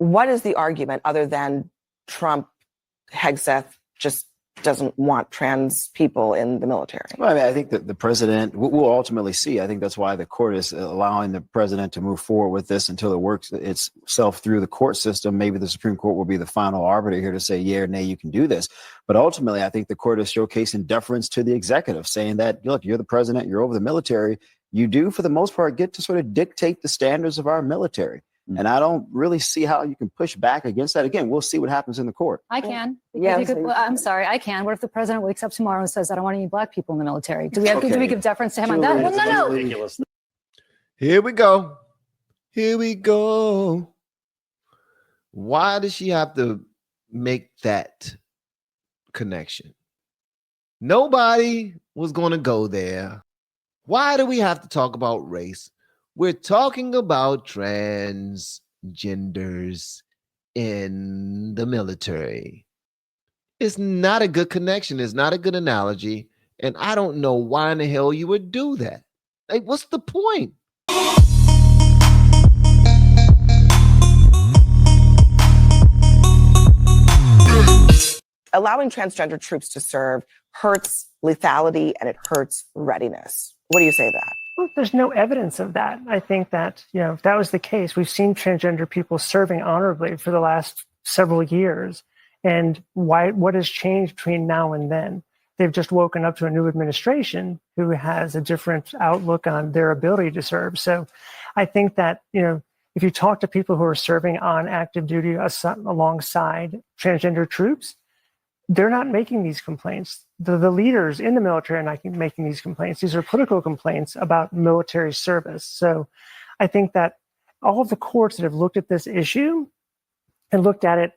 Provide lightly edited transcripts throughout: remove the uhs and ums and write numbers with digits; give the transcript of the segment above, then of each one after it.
what is the argument other than Trump, Hegseth just doesn't want trans people in the military? Well, I mean, I think that the president, we'll ultimately see. I think that's why the court is allowing the president to move forward with this until it works itself through the court system. Maybe the Supreme Court will be the final arbiter here to say, yeah or nay, you can do this. But ultimately, I think the court is showcasing deference to the executive, saying that, look, you're the president, you're over the military. You do, for the most part, get to sort of dictate the standards of our military. And I don't really see how you can push back against that. Again, we'll see what happens in the court. I can. Yeah, I'm sorry, I can. What if the president wakes up tomorrow and says, I don't want any black people in the military? Do we give deference to him on that? Well, no. Ridiculous. Here we go. Here we go. Why does she have to make that connection? Nobody was going to go there. Why do we have to talk about race? We're talking about transgenders in the military. It's not a good connection. It's not a good analogy. And I don't know why in the hell you would do that. Like, what's the point? Allowing transgender troops to serve hurts lethality and it hurts readiness. What do you say to that? Well, there's no evidence of that. I think that, if that was the case, we've seen transgender people serving honorably for the last several years. And what has changed between now and then? They've just woken up to a new administration who has a different outlook on their ability to serve. So I think that, if you talk to people who are serving on active duty alongside transgender troops, they're not making these complaints. The leaders in the military are not making these complaints. These are political complaints about military service. So I think that all of the courts that have looked at this issue and looked at it,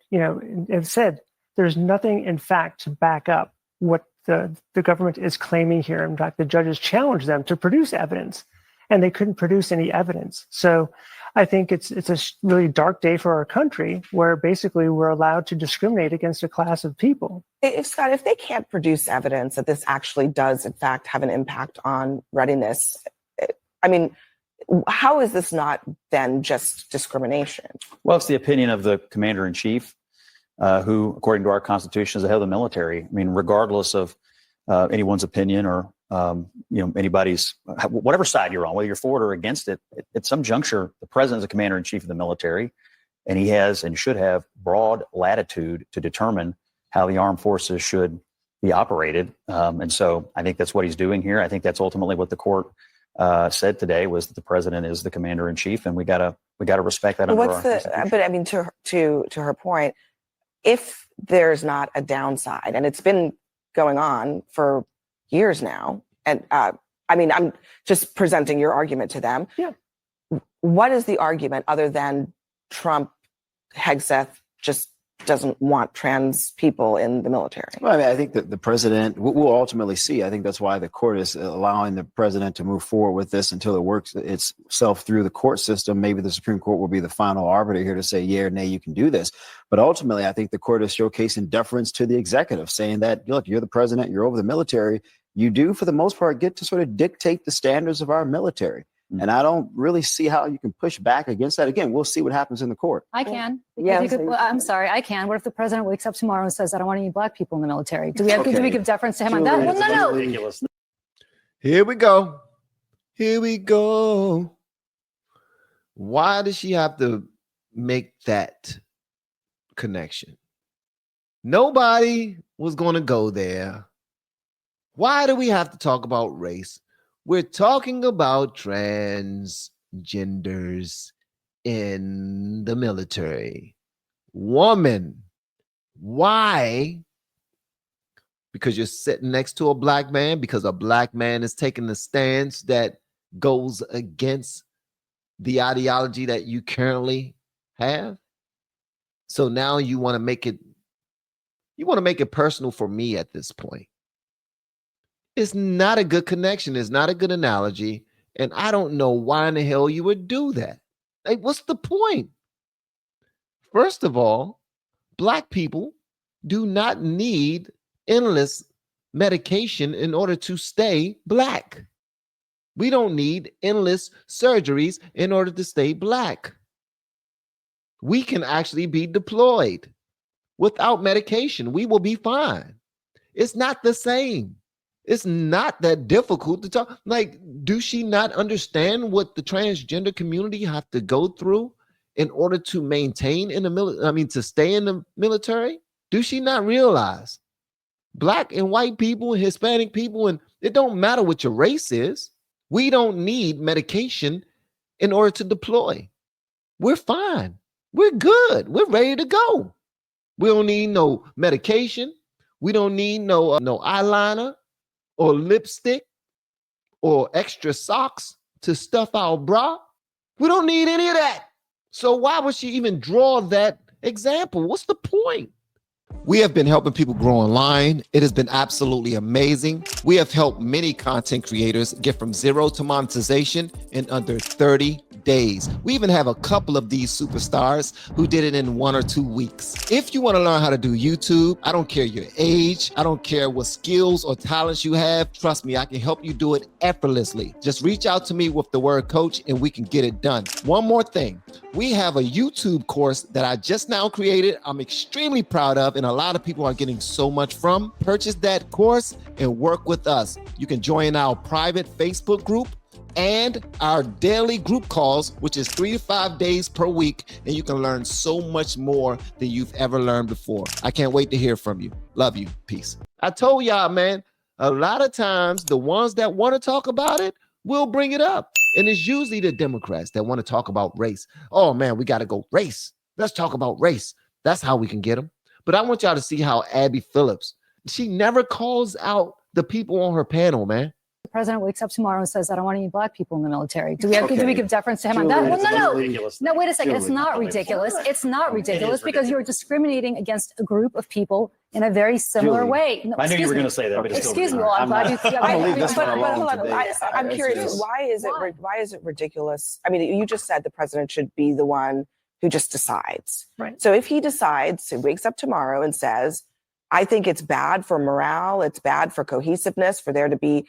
have said there's nothing in fact to back up what the government is claiming here. In fact, the judges challenged them to produce evidence, and they couldn't produce any evidence. So I think it's a really dark day for our country, where basically we're allowed to discriminate against a class of people. Scott, if they can't produce evidence that this actually does, in fact, have an impact on readiness, I mean, how is this not then just discrimination? Well, it's the opinion of the commander-in-chief, who, according to our Constitution, is the head of the military. I mean, regardless of anyone's opinion or anybody's, whatever side you're on, whether you're for it or against it, at some juncture, the president is the commander-in-chief of the military, and he has and should have broad latitude to determine how the armed forces should be operated. And so I think that's what he's doing here. I think that's ultimately what the court said today, was that the president is the commander-in-chief, and we gotta respect that. But I mean, to her point, if there's not a downside, and it's been going on for years now, and I mean, I'm just presenting your argument to them. Yeah. What is the argument other than Trump, Hegseth just doesn't want trans people in the military? Well, I mean, I think that the president, we'll ultimately see. I think that's why the court is allowing the president to move forward with this until it works itself through the court system. Maybe the Supreme Court will be the final arbiter here to say, yeah or nay, you can do this. But ultimately, I think the court is showcasing deference to the executive, saying that, look, you're the president, you're over the military. You do, for the most part, get to sort of dictate the standards of our military. And I don't really see how you can push back against that. Again, we'll see what happens in the court. I can. Yeah, I'm sorry, I can. What if the president wakes up tomorrow and says, I don't want any black people in the military? Do we give deference to him on that? Well, no. Ridiculous. Here we go. Here we go. Why does she have to make that connection? Nobody was going to go there. Why do we have to talk about race? We're talking about transgenders in the military. Woman, why? Because you're sitting next to a black man, because a black man is taking a stance that goes against the ideology that you currently have. So now you want to make it personal for me at this point. It's not a good connection. It's not a good analogy. And I don't know why in the hell you would do that. Like, what's the point? First of all, black people do not need endless medication in order to stay black. We don't need endless surgeries in order to stay black. we can actually be deployed without medication. We will be fine. It's not the same. It's not that difficult to talk. Like, do she not understand what the transgender community have to go through in order to maintain in the military? I mean, to stay in the military? Do she not realize Black and white people, and Hispanic people, and it don't matter what your race is. We don't need medication in order to deploy. We're fine. We're good. We're ready to go. We don't need no medication. We don't need no eyeliner or lipstick or extra socks to stuff our bra. We don't need any of that. So why would she even draw that example? What's the point? We have been helping people grow online. It has been absolutely amazing. We have helped many content creators get from zero to monetization in under 30 days. We even have a couple of these superstars who did it in 1 or 2 weeks. If you want to learn how to do YouTube, I don't care your age, I don't care what skills or talents you have. Trust me, I can help you do it effortlessly. Just reach out to me with the word coach and we can get it done. One more thing. We have a YouTube course that I just now created. I'm extremely proud of, and a lot of people are getting so much from. Purchase that course and work with us. You can join our private Facebook group and our daily group calls, which is 3 to 5 days per week, and you can learn so much more than you've ever learned before. I can't wait to hear from you. Love you. Peace. I told y'all, man, a lot of times the ones that want to talk about it will bring it up. And it's usually the Democrats that want to talk about race. Oh, man, we got to go race. Let's talk about race. That's how we can get them. But I want y'all to see how Abby Phillips, she never calls out the people on her panel, man. The president wakes up tomorrow and says, I don't want any Black people in the military. Do we give deference to him on that? Well, no, wait a second. It's not ridiculous. It's not ridiculous because you're discriminating against a group of people in a very similar way. No, I knew you were going to say that. But excuse me. Well, I'm glad you. I'm gonna leave this one alone Hold on. today. I'm curious. Why is it ridiculous? I mean, you just said the president should be the one who just decides. Right. So if he decides, he wakes up tomorrow and says, I think it's bad for morale, it's bad for cohesiveness, for there to be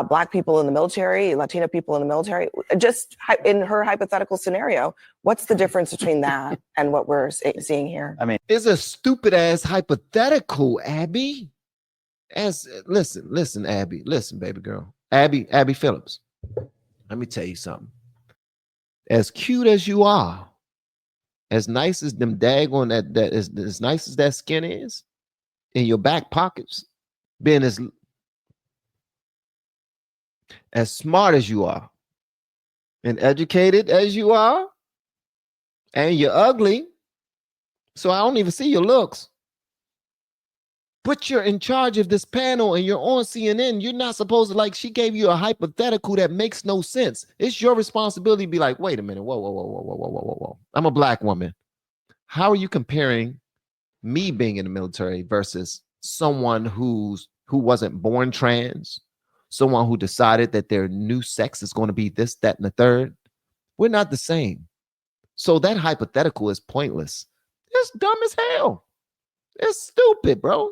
Black people in the military, Latino people in the military, just in her hypothetical scenario, what's the difference between that and what we're seeing here? I mean, It's a stupid ass hypothetical, Abby. Listen, Abby. Listen, baby girl. Abby Phillips. Let me tell you something. As cute as you are, as nice as them daggone as nice as that skin is, in your back pockets, being as smart as you are, and educated as you are, and you're ugly, so I don't even see your looks. But you're in charge of this panel and you're on CNN. You're not supposed to, like, she gave you a hypothetical that makes no sense. It's your responsibility to be like, wait a minute, whoa. I'm a Black woman. How are you comparing me being in the military versus someone who wasn't born trans, someone who decided that their new sex is going to be this, that, and the third? We're not the same. So that hypothetical is pointless. It's dumb as hell. It's stupid, bro.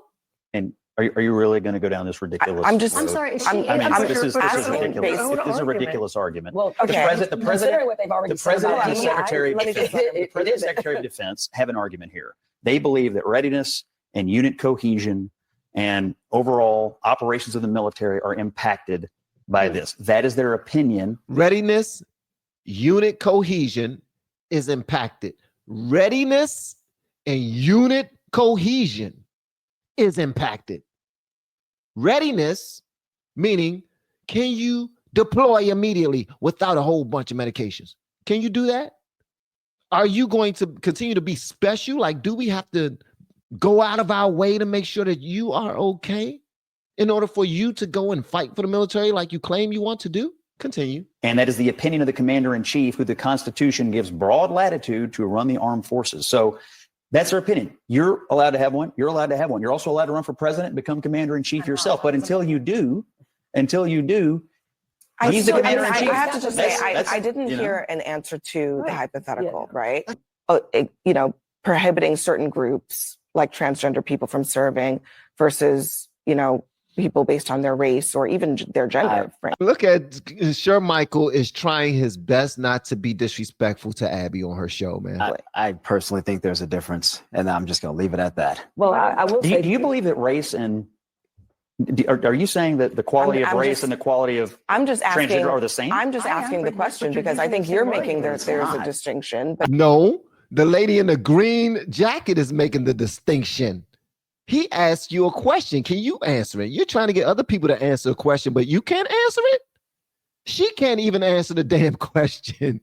and are you really going to go down this ridiculous? I'm road? sorry. Is I'm she, I mean, I'm this is asking ridiculous. based- It is a ridiculous argument. Well, The okay. president, What they've already the said president about and me, secretary, let me just- the president and secretary of defense have an argument here. They believe that readiness and unit cohesion and overall operations of the military are impacted by this. That is their opinion. Readiness, unit cohesion is impacted. Readiness and unit cohesion is impacted. Readiness, meaning, can you deploy immediately without a whole bunch of medications? Can you do that? Are you going to continue to be special? Like, do we have to go out of our way to make sure that you are okay in order for you to go and fight for the military like you claim you want to do? Continue. And that is the opinion of the commander in chief, who the Constitution gives broad latitude to run the armed forces. So that's their opinion. You're allowed to have one. You're allowed to have one. You're also allowed to run for president and become commander in chief yourself. But until you do, he's the commander in chief. I have to just say, That's- I didn't you know. hear an answer to the Right. hypothetical, right? Prohibiting certain groups like transgender people from serving versus, people based on their race or even their gender. Look at Michael is trying his best not to be disrespectful to Abby on her show, man. I personally think there's a difference, and I'm just going to leave it at that. Well, I will say, Do you believe that race and are you saying that the quality of race and the quality of transgender are the same? I'm just asking the question because I think you're making there's a distinction. But No, the lady in the green jacket is making the distinction. He asked you a question. Can you answer it? You're trying to get other people to answer a question, but you can't answer it? She can't even answer the damn question.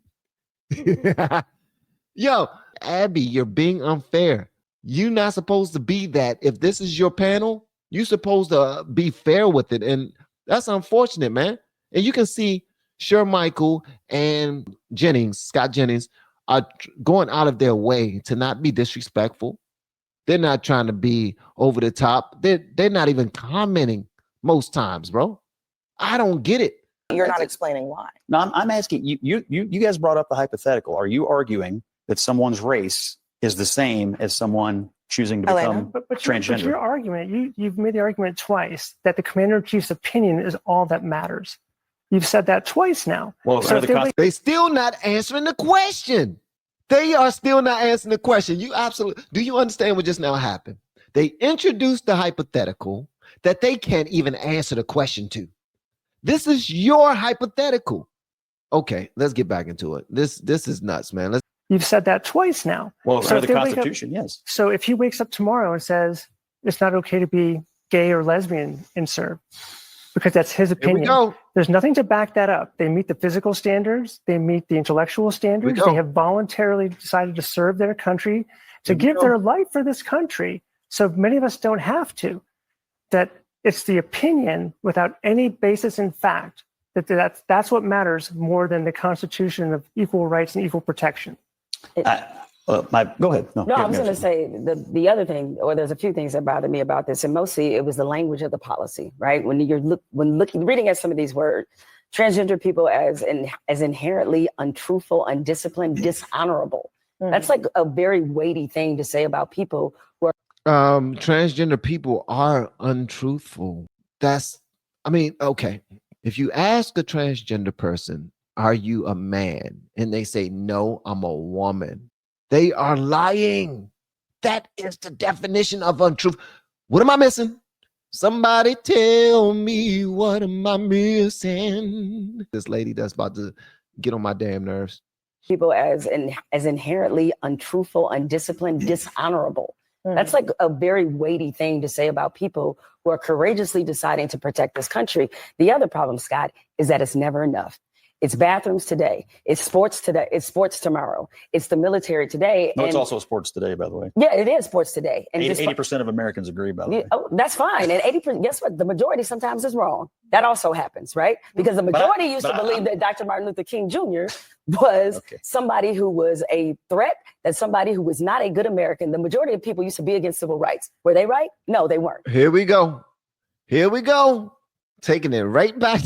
Yo, Abby, you're being unfair. You're not supposed to be that. If this is your panel, you're supposed to be fair with it. And that's unfortunate, man. And you can see Michael and Scott Jennings are going out of their way to not be disrespectful. They're not trying to be over the top. They're not even commenting most times, bro. I don't get it. you're not explaining why. No, I'm asking you guys brought up the hypothetical. Are you arguing that someone's race is the same as someone choosing to become transgender? But your argument, you've made the argument twice that the commander-in-chief's opinion is all that matters. You've said that twice now. Well, so they still not answering the question. They are still not answering the question. Do you understand what just now happened? They introduced the hypothetical that they can't even answer the question to. This is your hypothetical. Okay, let's get back into it. This is nuts, man. You've said that twice now. Well, so the Constitution, yes. So if he wakes up tomorrow and says it's not okay to be gay or lesbian in CERB, because that's his opinion, there's nothing to back that up. They meet the physical standards. They meet the intellectual standards. They have voluntarily decided to serve their country, to give their life for this country. So many of us don't have to. That it's the opinion without any basis in fact that's what matters more than the Constitution of equal rights and equal protection. Go ahead. No, I was going to say the other thing, or there's a few things that bother me about this, and mostly it was the language of the policy, right? When reading at some of these words, transgender people as inherently untruthful, undisciplined, dishonorable. That's like a very weighty thing to say about people who are transgender people are untruthful. Okay. If you ask a transgender person, are you a man? And they say, no, I'm a woman. They are lying. That is the definition of untruth. What am I missing? Somebody tell me, what am I missing? This lady that's about to get on my damn nerves. People as inherently untruthful, undisciplined, dishonorable. That's like a very weighty thing to say about people who are courageously deciding to protect this country. The other problem, Scott, is that it's never enough. It's bathrooms today. It's sports today. It's sports tomorrow. It's the military today. No, it's also sports today, by the way. Yeah, it is sports today. And 80% of Americans agree, by the way. Oh, that's fine. And 80%, guess what? The majority sometimes is wrong. That also happens, right? Because the majority used to believe that Dr. Martin Luther King Jr. was somebody who was a threat, that somebody who was not a good American. The majority of people used to be against civil rights. Were they right? No, they weren't. Here we go. Taking it right back.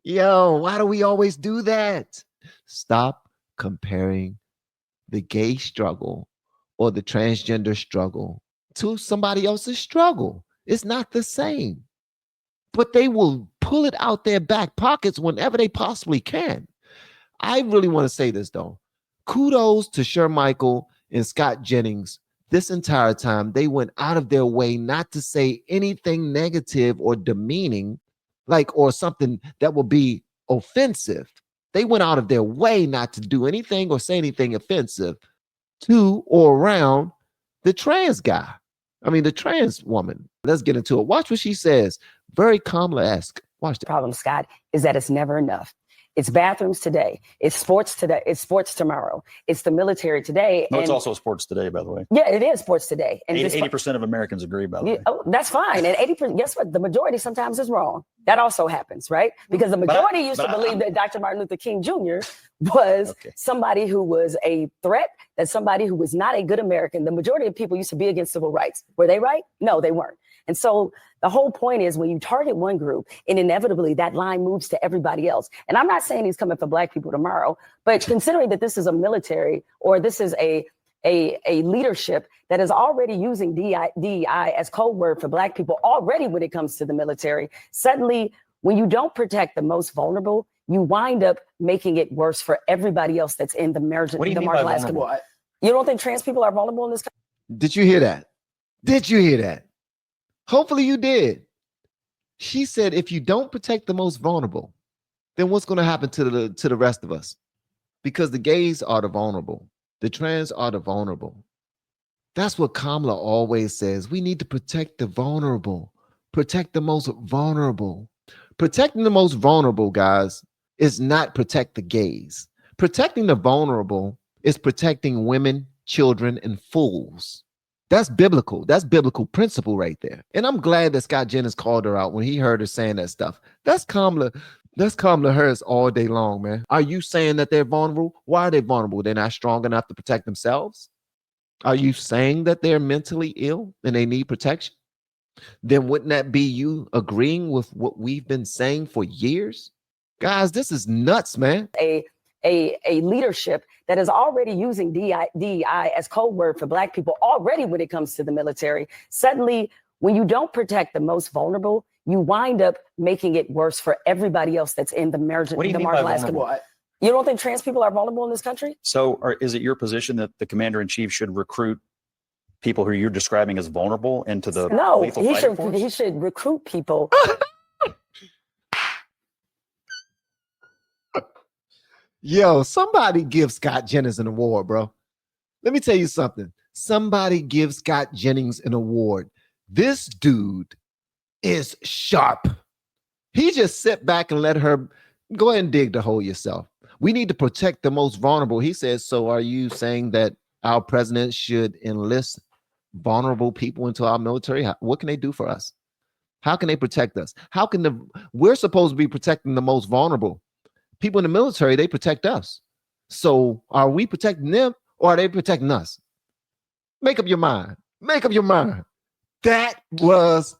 Yo, why do we always do that? Stop comparing the gay struggle or the transgender struggle to somebody else's struggle. It's not the same. But they will pull it out their back pockets whenever they possibly can. I really want to say this, though. Kudos to Michael and Scott Jennings. This entire time, they went out of their way not to say anything negative or demeaning, or something that will be offensive. They went out of their way not to do anything or say anything offensive to or around the trans guy. The trans woman. Let's get into it. Watch what she says. Very Kamala-esque. Watch the problem, Scott, is that it's never enough. It's bathrooms today. It's sports today. It's sports tomorrow. It's the military today. No, it's also sports today, by the way. Yeah, it is sports today. And 80% of Americans agree, by the way. Oh, that's fine. And 80%, guess what? The majority sometimes is wrong. That also happens, right? Because the majority used to believe that Dr. Martin Luther King Jr. was somebody who was a threat, that somebody who was not a good American. The majority of people used to be against civil rights. Were they right? No, they weren't. And so the whole point is when you target one group, and inevitably that line moves to everybody else. And I'm not saying he's coming for Black people tomorrow, but considering that this is a military or this is a a leadership that is already using DEI as code word for Black people already when it comes to the military. Suddenly, when you don't protect the most vulnerable, you wind up making it worse for everybody else that's in the marginalized community. You don't think trans people are vulnerable in this country? Did you hear that? Did you hear that? Hopefully you did. She said, if you don't protect the most vulnerable, then what's going to happen to the rest of us? Because the gays are the vulnerable. The trans are the vulnerable. That's what Kamala always says. We need to protect the vulnerable. Protect the most vulnerable. Protecting the most vulnerable, guys, is not protect the gays. Protecting the vulnerable is protecting women, children, and fools. That's biblical. That's biblical principle right there. And I'm glad that Scott Jennings called her out when he heard her saying that stuff. That's Kamala Harris all day long, man. Are you saying that they're vulnerable? Why are they vulnerable? They're not strong enough to protect themselves? Are you saying that they're mentally ill and they need protection? Then wouldn't that be you agreeing with what we've been saying for years? Guys, this is nuts, man. A leadership that is already using DEI as code word for Black people already when it comes to the military. Suddenly, when you don't protect the most vulnerable, you wind up making it worse for everybody else that's in the marginalized community. You don't think trans people are vulnerable in this country? So is it your position that the commander-in-chief should recruit people who you're describing as vulnerable into the lethal fighting force? He should recruit people. Yo, somebody give Scott Jennings an award, bro. Let me tell you something. Somebody give Scott Jennings an award. This dude is sharp. He just sit back and let her go ahead and dig the hole yourself. We need to protect the most vulnerable. He says, so are you saying that our president should enlist vulnerable people into our military? What can they do for us? How can they protect us? We're supposed to be protecting the most vulnerable. People in the military, they protect us. So are we protecting them or are they protecting us? Make up your mind. Make up your mind. That was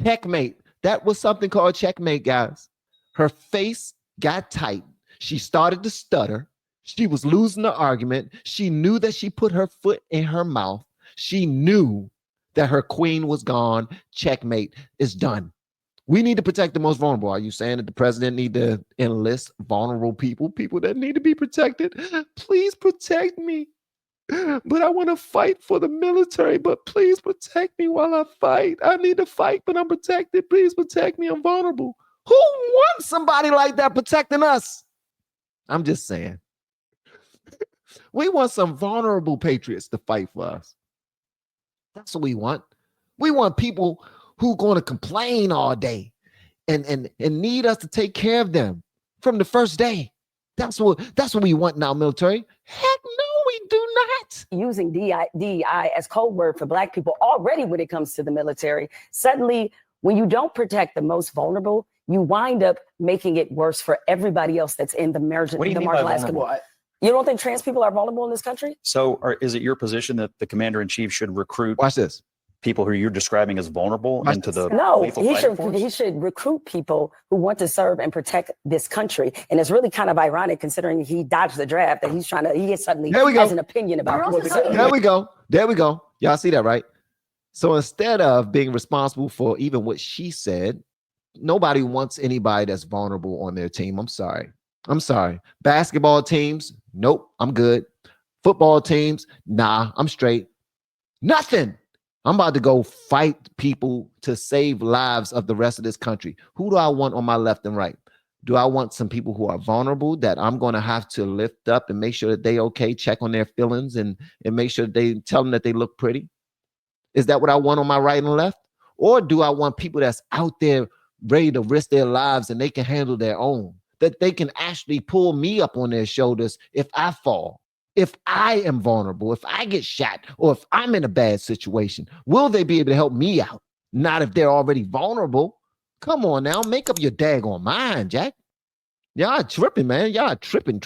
checkmate. That was something called checkmate, guys. Her face got tight. She started to stutter. She was losing the argument. She knew that she put her foot in her mouth. She knew that her queen was gone. Checkmate is done. We need to protect the most vulnerable. Are you saying that the president need to enlist vulnerable people that need to be protected? Please protect me. But I want to fight for the military, but please protect me while I fight. I need to fight, but I'm protected. Please protect me. I'm vulnerable. Who wants somebody like that protecting us? I'm just saying. We want some vulnerable patriots to fight for us. That's what we want. We want people who are going to complain all day and need us to take care of them from the first day. That's what we want in our military. Heck no, we do not. Using DEI as code word for Black people already when it comes to the military. Suddenly, when you don't protect the most vulnerable, you wind up making it worse for everybody else that's in the marginalized community. You don't think trans people are vulnerable in this country? So is it your position that the commander-in-chief should recruit Watch this. people who you're describing as vulnerable into the lethal he fighting force? he should recruit people who want to serve and protect this country. And it's really kind of ironic considering he dodged the draft that he suddenly has an opinion about. There we go. Y'all see that, right? So instead of being responsible for even what she said, nobody wants anybody that's vulnerable on their team. I'm sorry. Basketball teams, nope, I'm good. Football teams, nah, I'm straight. Nothing. I'm about to go fight people to save lives of the rest of this country. Who do I want on my left and right? Do I want some people who are vulnerable that I'm going to have to lift up and make sure that they okay, check on their feelings and make sure they tell them that they look pretty? Is that what I want on my right and left? Or do I want people that's out there ready to risk their lives and they can handle their own, that they can actually pull me up on their shoulders if I fall? If I am vulnerable, if I get shot, or if I'm in a bad situation, will they be able to help me out? Not if they're already vulnerable. Come on now, make up your daggone mind, Jack. Y'all tripping, man. Y'all tripping.